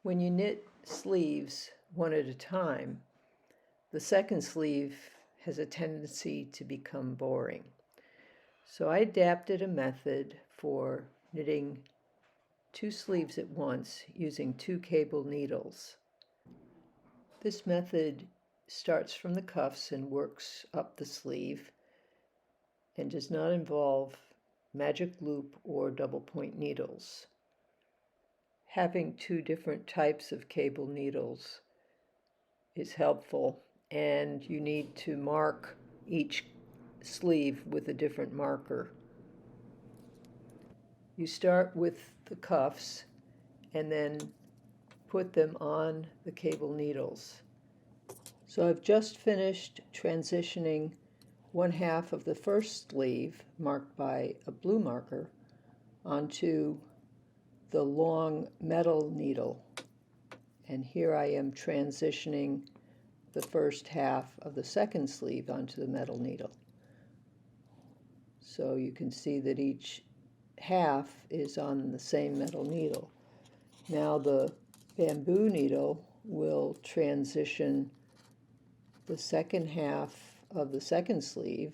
When you knit sleeves one at a time, the second sleeve has a tendency to become boring. So I adapted a method for knitting 2 sleeves at once using 2 cable needles. This method starts from the cuffs and works up the sleeve and does not involve magic loop or double point needles. Having 2 different types of cable needles is helpful, and you need to mark each sleeve with a different marker. You start with the cuffs and then put them on the cable needles. So I've just finished transitioning 1/2 of the first sleeve, marked by a blue marker, onto the long metal needle. And here I am transitioning the first half of the second sleeve onto the metal needle. So you can see that each half is on the same metal needle. Now the bamboo needle will transition the second half of the second sleeve,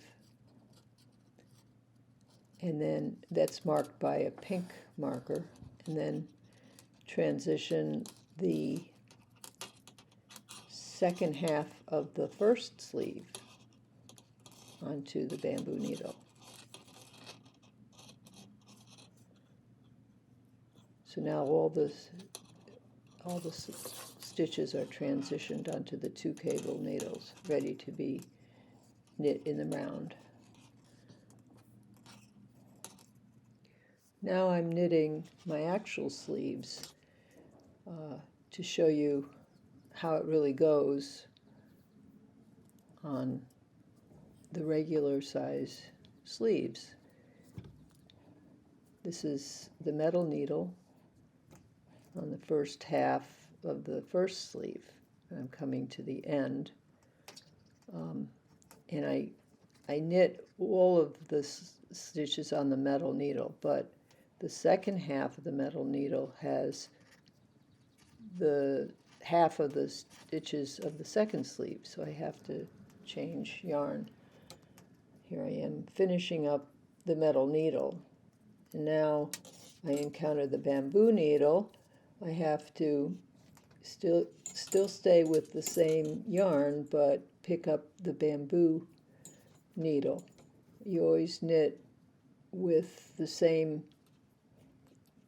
and then that's marked by a pink marker, and then transition the second half of the first sleeve onto the bamboo needle. So now all the stitches are transitioned onto the 2 cable needles, ready to be knit in the round. Now I'm knitting my actual sleeves to show you how it really goes on the regular size sleeves. This is the metal needle on the first half of the first sleeve. I'm coming to the end, and I knit all of the stitches on the metal needle, but the second half of the metal needle has the half of the stitches of the second sleeve, so I have to change yarn. Here I am finishing up the metal needle, and now I encounter the bamboo needle. I have to still stay with the same yarn, but pick up the bamboo needle. You always knit with the same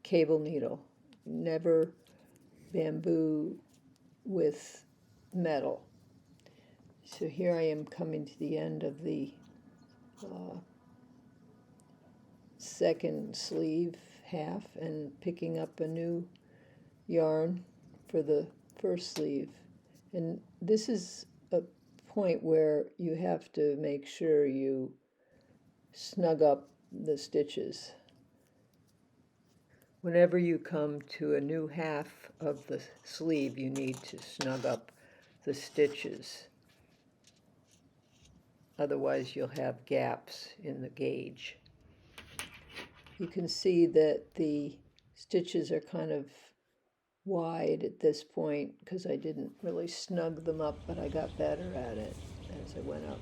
cable needle, never bamboo with metal. So here I am coming to the end of the second sleeve half and picking up a new yarn for the first sleeve. And this is a point where you have to make sure you snug up the stitches. Whenever you come to a new half of the sleeve, you need to snug up the stitches. Otherwise, you'll have gaps in the gauge. You can see that the stitches are kind of wide at this point because I didn't really snug them up, but I got better at it as I went up.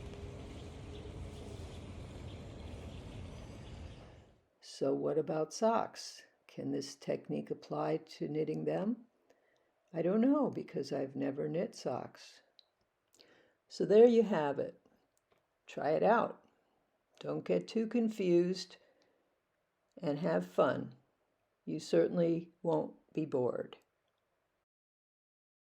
So what about socks? Can this technique apply to knitting them? I don't know, because I've never knit socks. So there you have it. Try it out. Don't get too confused, and have fun. You certainly won't be bored.